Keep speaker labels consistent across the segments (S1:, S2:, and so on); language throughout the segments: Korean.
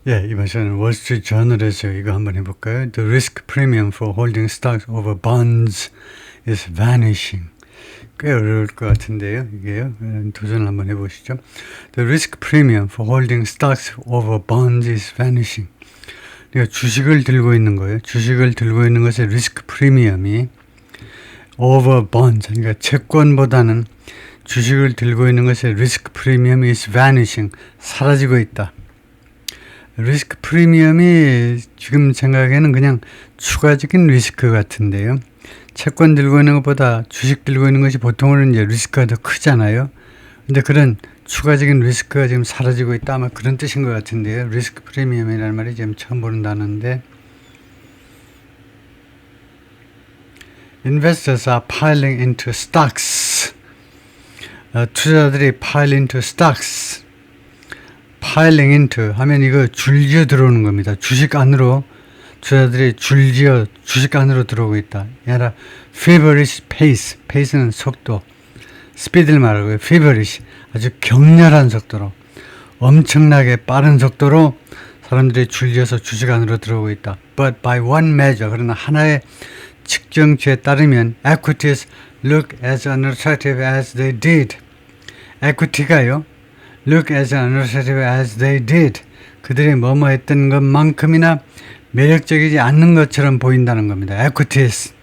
S1: 예, 이번 시간은 월스트리트 저널에서 이거 한번 해볼까요? The risk premium for holding stocks over bonds is vanishing. 꽤 어려울 것 같은데요, 이게요. 도전을 한번 해보시죠. The risk premium for holding stocks over bonds is vanishing. 그러니까 주식을 들고 있는 거예요. 주식을 들고 있는 것의 리스크 프리미엄이 over bonds, 그러니까 채권보다는 주식을 들고 있는 것의 리스크 프리미엄이 is vanishing, 사라지고 있다. 리스크 프리미엄이 지금 생각에는 그냥 추가적인 리스크 같은데요. 채권 들고 있는 것보다 주식 들고 있는 것이 보통은 이제 리스크가 더 크잖아요. 근데 그런 추가적인 리스크가 지금 사라지고 있다. 아마 그런 뜻인 것 같은데요. 리스크 프리미엄이라는 말이 지금 처음 보는 단어인데. Investors are piling into stocks. 투자자들이 pile into stocks. piling into 하면 이거 줄지어 들어오는 겁니다. 주식 안으로 투자자들이 줄지어 주식 안으로 들어오고 있다. 아니라 feverish pace, pace는 속도, speed를 말하고요. feverish 아주 격렬한 속도로, 엄청나게 빠른 속도로 사람들이 줄지어서 주식 안으로 들어오고 있다. But by one measure, 그러나 하나의 측정치에 따르면 equities look as unattractive as they did. equity가요. Look as unattractive as they did. 그들이 뭐뭐 했던 것만큼이나 매력적이지 않는 것처럼 보인다는 겁니다. Equities.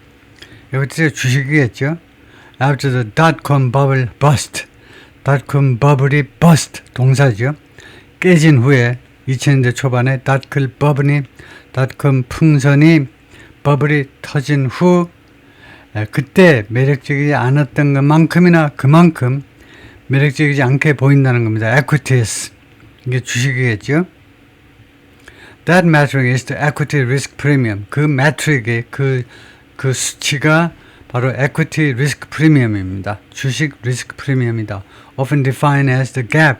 S1: equities 주식이겠죠. After the dot-com bubble bust. dot-com bubble이 bust 동사죠. 깨진 후에 2000년대 초반에 dot-com 풍선이 버블이 터진 후 그때 매력적이지 않았던 것만큼이나 그만큼 매력적이지 않게 보인다는 겁니다. Equities. 이게 주식이겠죠. That metric is the equity risk premium. 그 매트릭의 그 수치가 바로 equity risk premium입니다. 주식 리스크 프리미엄이다. Often defined as the gap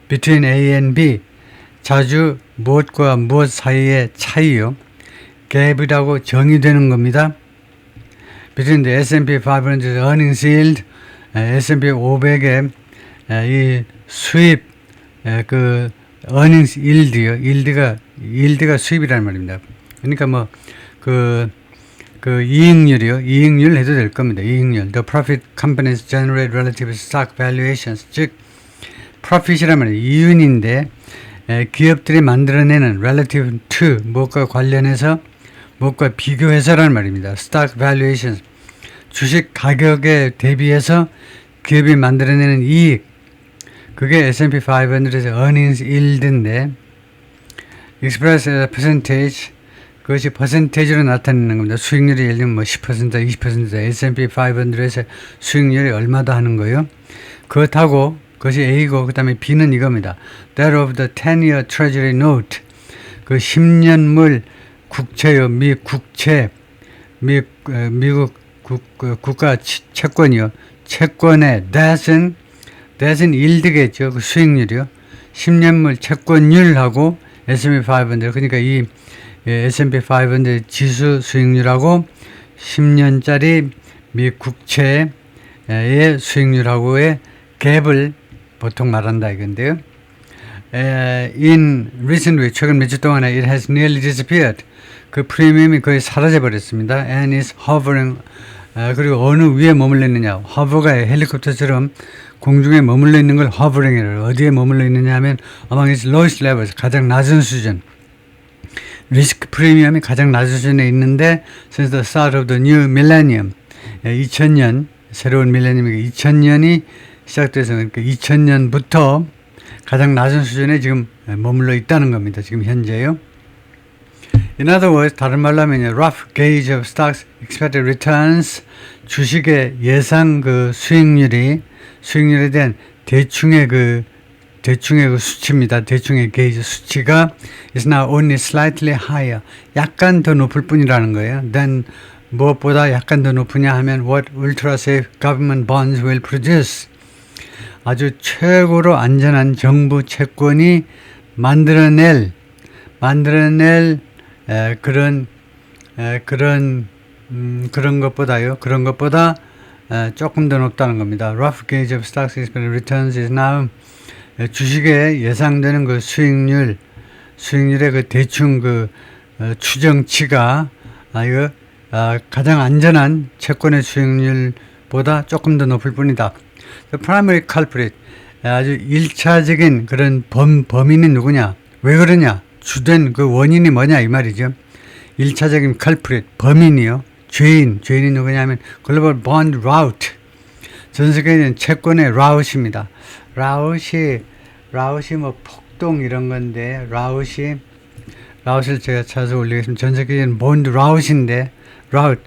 S1: between A and B. 자주 무엇과 무엇 사이의 차이요. 갭이라고 정의되는 겁니다. Between the S&P 500 earnings yield, S&P 500의 이 수입 그 earnings yield요. yield가 수입이라는 말입니다. 그러니까 뭐 그 이익률이요. 이익률 해도 될 겁니다. 이익률. The profit companies generate relative stock valuations. 즉 profit이란 말이에요. 이윤인데 기업들이 만들어내는 relative to 무엇과 관련해서 무엇과 비교해서라는 말입니다. stock valuations. 주식 가격에 대비해서 기업이 만들어내는 이익. 그게 S&P 500에서 earnings yield인데 expressed as a percentage. 그것이 퍼센테이지로 나타내는 겁니다. 수익률이 예를 들면 뭐 10%, 20%, S&P 500에서 수익률이 얼마다 하는 거예요. 그것하고 그것이 A고 그 다음에 B는 이겁니다. That of the 10-year treasury note. 그 10년물 국채요. 미국 국가 채권이요. 채권의 that은 yield겠죠. 그 수익률이요. 10년물 채권율하고 S&P 500. 그러니까 이 S&P 500 지수 수익률하고 10년짜리 미 국채의 수익률하고의 갭을 보통 말한다 이건데요. In recently, 최근 몇 주 동안에 it has nearly disappeared. 그 프리미엄이 거의 사라져 버렸습니다. And is hovering. 그리고 어느 위에 머물러 있느냐. hover가 헬리콥터처럼 공중에 머물러 있는 걸 hovering이라고. 어디에 머물러 있느냐 하면 among its lowest levels, 가장 낮은 수준. 리스크 프리미엄이 가장 낮은 수준에 있는데 since the start of the new millennium 2000년 새로운 밀레니엄이 2000년이 시작돼서 그러니까 2000년부터 가장 낮은 수준에 지금 머물러 있다는 겁니다. 지금 현재요. In other words, 다른 말로 하면 rough gauge of stocks expected returns 주식의 예상 그 수익률에 대한 대충의 그 수치입니다. 대충의 게이지 수치가 is now only slightly higher. 약간 더 높을 뿐이라는 거예요. Then 무엇보다 약간 더 높으냐 하면 what ultra safe government bonds will produce. 아주 최고로 안전한 정부 채권이 만들어낼 그런 것보다요. 그런 것보다 조금 더 높다는 겁니다. Rough gauge of stocks expected returns is now 주식에 예상되는 그 수익률 수익률의 그 대충 그 추정치가 가장 안전한 채권의 수익률보다 조금 더 높을 뿐이다. The primary culprit, 아주 1차적인 그런 범인이 누구냐? 왜 그러냐? 주된 그 원인이 뭐냐 이 말이죠. 1차적인 culprit, 범인이요. 죄인이 누구냐면 글로벌 bond rout, 전 세계는 채권의 rout입니다. rout이 뭐 폭동 이런 건데 rout을 제가 찾아서 올리겠습니다. 전 세계는 bond rout인데 rout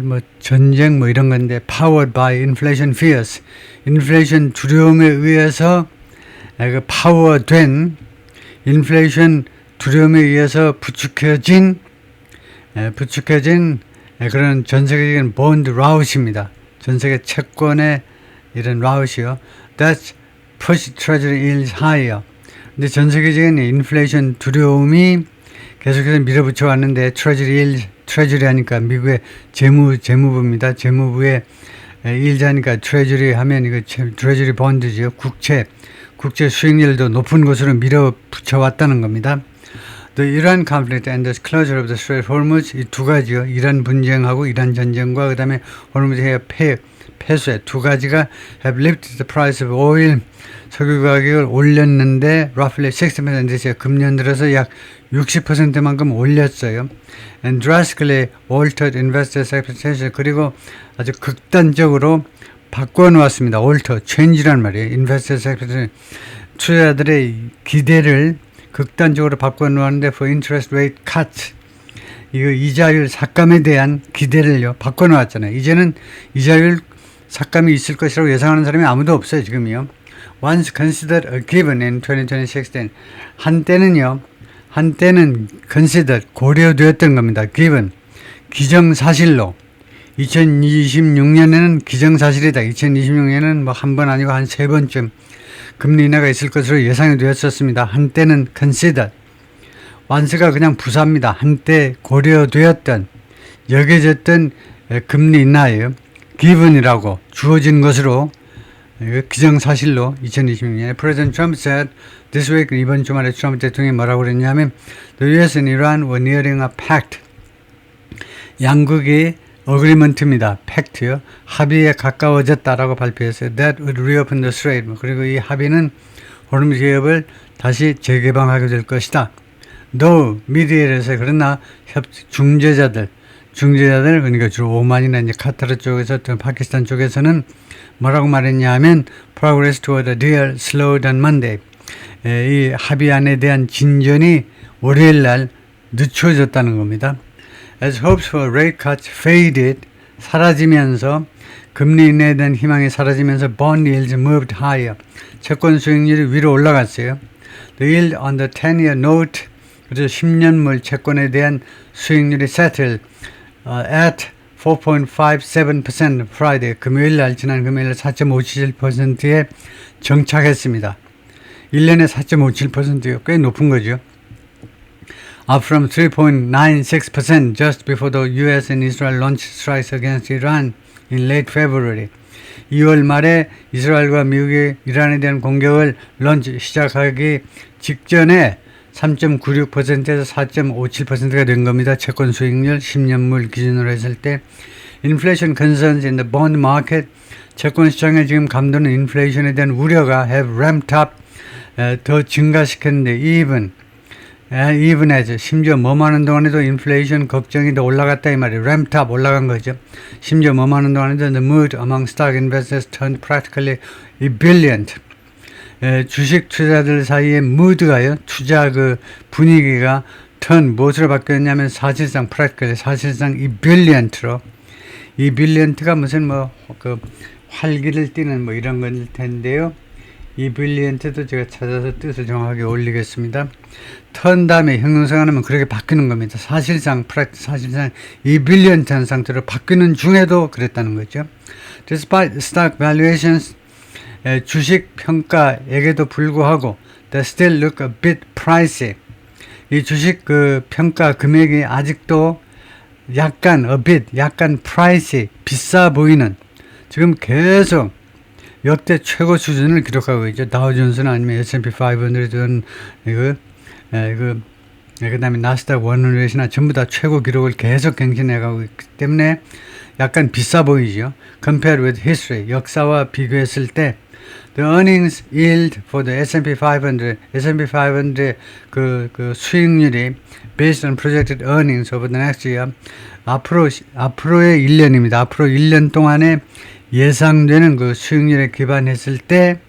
S1: 뭐 전쟁 뭐 이런 건데 powered by inflation fears, 인플레이션 두려움에 의해서 그 파워된 인플레이션 두려움에 의해서 부추겨진 그런 전 세계적인 bond rout입니다. 전 세계 채권의 이런 rout이요. That's push treasury yields higher. 근데 전 세계적인 인플레이션 두려움이 계속해서 밀어붙여 왔는데 트레저리 하니까 미국의 재무부입니다. 재무부의 일자니까 트레저리 하면 이거 트레저리 본드죠. 국채 수익률도 높은 곳으로 밀어붙여 왔다는 겁니다. The Iran conflict and the closure of the Strait of Hormuz, 이 두 가지요. 이란 분쟁하고 이란 전쟁과 그다음에 호르무즈의 폐쇄 두 가지가 have lifted the price of oil, 석유 가격을 올렸는데 roughly 60%, 금년 들어서 약 60%만큼 올렸어요. And drastically altered investors' expectations, 그리고 아주 극단적으로 바꿔놓았습니다. alter, change란 말이에요. investors' expectations, 투자자들의 기대를 극단적으로 바꿔놓았는데 for interest rate cut, 이거 이자율 삭감에 대한 기대를요 바꿔놓았잖아요. 이제는 이자율 삭감이 있을 것이라고 예상하는 사람이 아무도 없어요 지금이요. Once considered a given in 2016, 한때는 considered, 고려되었던 겁니다. given, 기정사실로. 2026년에는 기정사실이다. 2026년에는 뭐 한 번 아니고 한 세 번쯤 금리 인하가 있을 것으로 예상이 되었었습니다. 한때는 considered. once가 그냥 부사입니다. 한때 고려되었던, 여겨졌던 금리 인하예요. given이라고 주어진 것으로 기정사실로 2026년에 President Trump said this week, 이번 주말에 트럼프 대통령이 뭐라고 그랬냐면 The U.S. and Iran were nearing a pact. 양국이 어그리먼트입니다. 팩트요. 합의에 가까워졌다라고 발표했어요. That would reopen the strait. 그리고 이 합의는 호르무즈 해협을 다시 재개방하게 될 것이다. Though 미디어에서 그러나 중재자들 그러니까 주로 오만이나 이제 카타르 쪽에서 또 파키스탄 쪽에서는 뭐라고 말했냐 하면 progress toward a deal slowed on Monday. 이 합의안에 대한 진전이 월요일 날 늦춰졌다는 겁니다. As hopes for rate cuts faded, 사라지면서 금리 인하에 대한 희망이 사라지면서 bond yields moved higher. 채권 수익률이 위로 올라갔어요. The yield on the 10-year note, 그래서 10년물 채권에 대한 수익률이 settled at 4.57% Friday, 지난 금요일 날 4.57%에 정착했습니다. 1년에 4.57%요. 꽤 높은 거죠. Up from 3.96% just before the US and Israel launched strikes against Iran in late February. 2월 말에 이스라엘과 미국이 이란에 대한 공격을 시작하기 직전에 3.96%에서 4.57%가 된 겁니다. 채권 수익률 10년물 기준으로 했을 때. Inflation concerns in the bond market, 채권 시장에 지금 감도는 인플레이션에 대한 우려가 have ramped up, 더 증가시켰는데 even as, 심지어 뭐하는 동안에도 인플레이션 걱정이 더 올라갔다 이 말이에요. ramped up, 올라간 거죠. 심지어 뭐하는 동안에도 the mood among stock investors turned practically ebullient. 주식 투자자들 사이의 무드가요, 투자 그 분위기가 무엇으로 바뀌었냐면 사실상 ebullient, ebullient 무슨 그 활기를 띠는 이런 걸 텐데요. ebullient 제가 찾아서 뜻을 정확하게 올리겠습니다. 다음에 형용사가 하면 그렇게 바뀌는 겁니다. 사실상 ebullient 상태로 바뀌는 중에도 그랬다는 거죠. Despite stock valuations, 주식 평가에게도 불구하고 they still look a bit pricey. 이 주식 그 평가 금액이 아직도 약간 pricey, 비싸 보이는, 지금 계속 역대 최고 수준을 기록하고 있죠. 다우존스는 아니면 S&P 500은 이거 그 다음에 나스닥 100이나 전부 다 최고 기록을 계속 갱신해 가고 있기 때문에 약간 비싸 보이죠. Compared with history, 역사와 비교했을 때 the earnings yield for the S&P 500, S&P 500의 그 수익률이 based on projected earnings over the next year, 앞으로의 1년입니다. 앞으로 1년 동안에 예상되는 그 수익률에 기반했을 때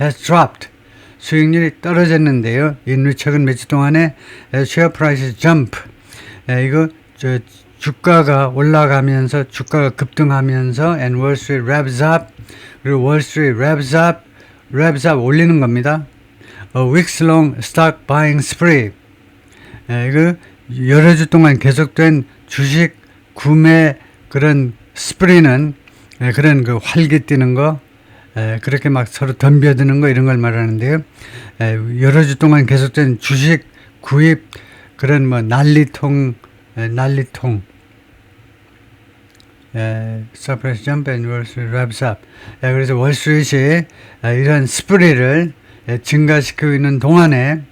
S1: has dropped. 수익률이 떨어졌는데요. 최근 며칠 동안에 share prices jump. 이거 주가가 올라가면서 주가가 급등하면서 and Wall Street revs up. 그리고 Wall Street revs up 올리는 겁니다. A weeks long stock buying spree. 이거 여러 주 동안 계속된 주식 구매 그런 스프리는 그런 그 활기 뛰는 거 그렇게 막 서로 덤벼드는 거 이런 걸 말하는데요. 여러 주 동안 계속된 주식 구입 그런 뭐 난리통 서프레스 점프 앤 월스트리트 랩스 업. 그래서 월스트리트이 이런 스프리를 증가시키고 있는 동안에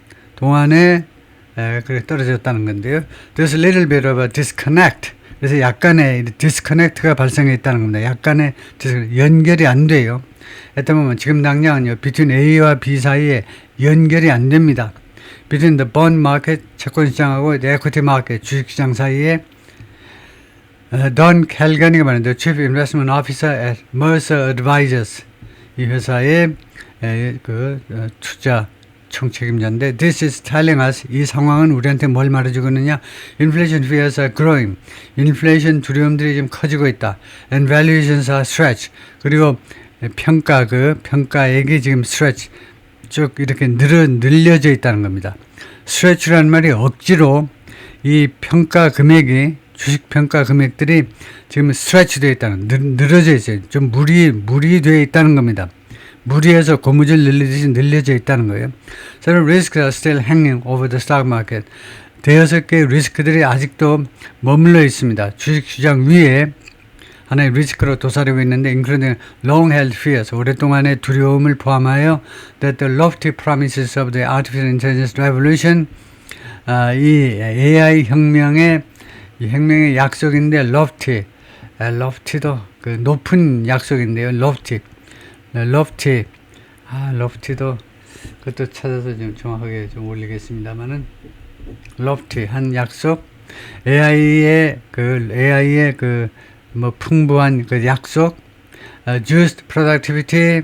S1: 그렇게 떨어졌다는 건데요. There's a little bit of a disconnect. 그래서 약간의 디스커넥트가 발생했다는 겁니다. 약간의 연결이 안 돼요. 했다 보면 지금 당장은요, between A와 B 사이에 연결이 안 됩니다. between the bond market, 채권시장하고 the equity market, 주식시장 사이에 Don Calgan이가 말하는데 Chief Investment Officer at Mercer Advisors 이 회사의 투자 총책임자인데 This is telling us 이 상황은 우리한테 뭘 말해주고 있느냐 Inflation fears are growing 인플레이션 두려움들이 지금 커지고 있다 And valuations are stretched 그리고 평가액이 지금 stretch 쭉 이렇게 늘려져 있다는 겁니다. stretch라는 말이 억지로 이 평가 금액이 주식 평가 금액들이 지금 stretch 되어 있다는 늘어져 있어요. 좀 무리되어 있다는 겁니다. 무리해서 고무줄 늘리듯이 늘려져 있다는 거예요. Several risks are still hanging over the stock market. 대여섯 개의 리스크들이 아직도 머물러 있습니다. 주식시장 위에 하나의 리스크로 도사리고 있는데 including long-held fears, 오랫동안의 두려움을 포함하여 that the lofty promises of the artificial intelligence revolution, 이 AI 혁명의 약속인데 lofty도 그 높은 약속인데요. lofty도 그것도 찾아서 좀 정확하게 좀 올리겠습니다만은 lofty 한 약속 AI의 뭐 풍부한 그 약속 just productivity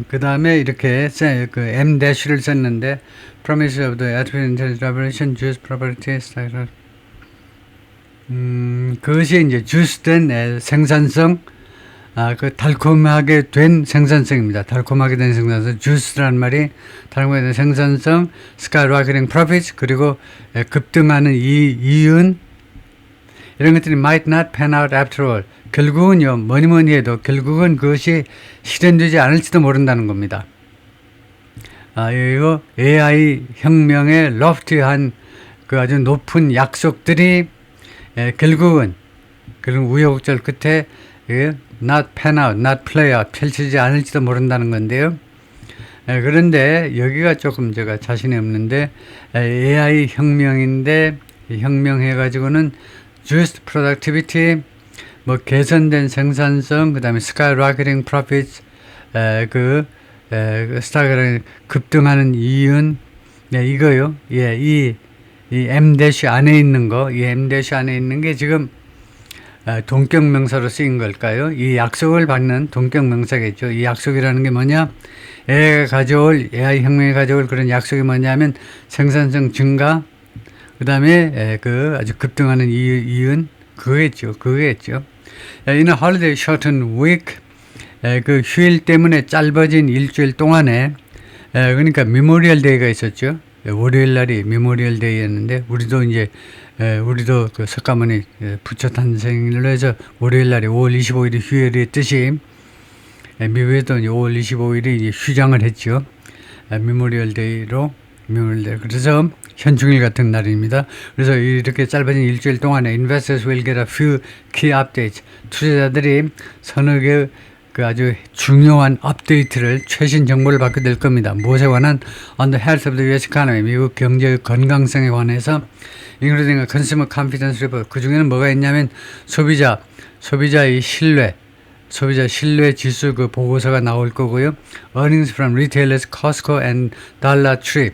S1: 그 다음에 이렇게 그 M-를 썼는데 promise of the artificial intelligence revolution just property 그것이 이제 juice된 생산성 그 달콤하게 된 생산성입니다. 달콤하게 된 생산성 juice라는 말이 달콤하게 된 생산성 skyrocketing profits 그리고 급등하는 이윤 이런 것들이 might not pan out after all 결국은요 뭐니 해도 결국은 그것이 실현되지 않을지도 모른다는 겁니다. 이거 AI 혁명의 lofty한 그 아주 높은 약속들이 결국은 우여곡절 끝에 not pan out, not play out 펼치지 않을지도 모른다는 건데요. 그런데 여기가 조금 제가 자신이 없는데 AI 혁명인데 혁명해가지고는 just productivity 뭐 개선된 생산성 그 다음에 skyrocketing profits 스타그라는 급등하는 이윤 이거요. 이 M- 안에 있는 거, 이 M- 안에 있는 게 지금 동격명사로 쓰인 걸까요? 이 약속을 받는 동격명사겠죠. 이 약속이라는 게 뭐냐? AI 혁명이 가져올 그런 약속이 뭐냐면 생산성 증가, 그 다음에 아주 급등하는 이윤, 그거겠죠. In a holiday shortened week, 그 휴일 때문에 짧아진 일주일 동안에, 그러니까 메모리얼 데이가 있었죠. 월요일 날이 메모리얼 데이였는데, 우리도 그 석가모니 부처 탄생일로 해서 월요일 날이 5월 25일이 휴일의 뜻이, 미국에도 5월 25일이 휴장을 했죠. 메모리얼 데이로, 그래서 현충일 같은 날입니다. 그래서 이렇게 짧아진 일주일 동안에 investors will get a few key updates. 투자자들이 서너 개 그 아주 중요한 업데이트를 최신 정보를 받게 될 겁니다. 무엇에 관한 on the health of the U.S. economy 미국 경제의 건강성에 관해서 including a consumer confidence report 그 중에는 뭐가 있냐면 소비자의 소비자 신뢰 지수 그 보고서가 나올 거고요. Earnings from retailers, Costco and Dollar Tree.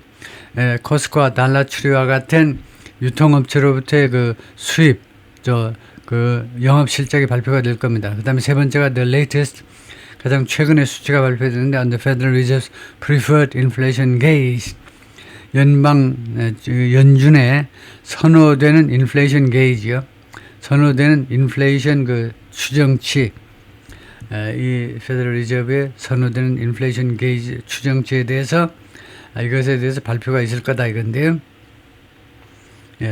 S1: 코스코와 달러 트리와 같은 유통업체로부터의 그 수입, 그 영업 실적이 발표가 될 겁니다. 그 다음에 세 번째가 the latest, 가장 최근의 수치가 발표되는데 on the Federal Reserve's preferred inflation gauge. 연준에 선호되는 인플레이션 게이지요. 선호되는 인플레이션 그 추정치. 이 페더럴 리저브의 선호되는 인플레이션 게이지 추정치에 대해서 이것에 대해서 발표가 있을 거다 이건데요.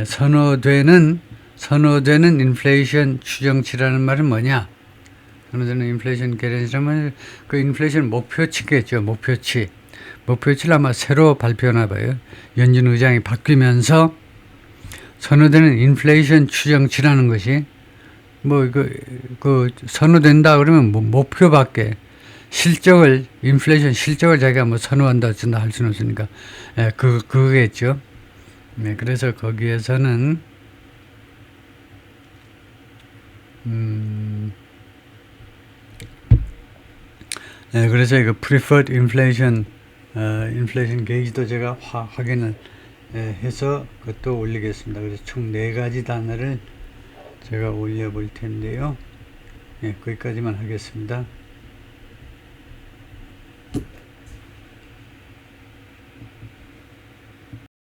S1: 선호되는 인플레이션 추정치라는 말은 뭐냐? 선호되는 인플레이션 게이지라면 그 인플레이션 목표치겠죠. 목표치를 아마 새로 발표하나 봐요. 연준 의장이 바뀌면서 선호되는 인플레이션 추정치라는 것이 선호된다 그러면 목표밖에 인플레이션 실적을 자기가 선호한다 어쩐다 할 수는 없으니까, 그거겠죠. 그래서 거기에서는, 그래서 이거 preferred inflation gauge도 제가 확인을 해서 그것도 올리겠습니다. 그래서 총 4가지 단어를 제가 올려볼 텐데요. 거기까지만 하겠습니다.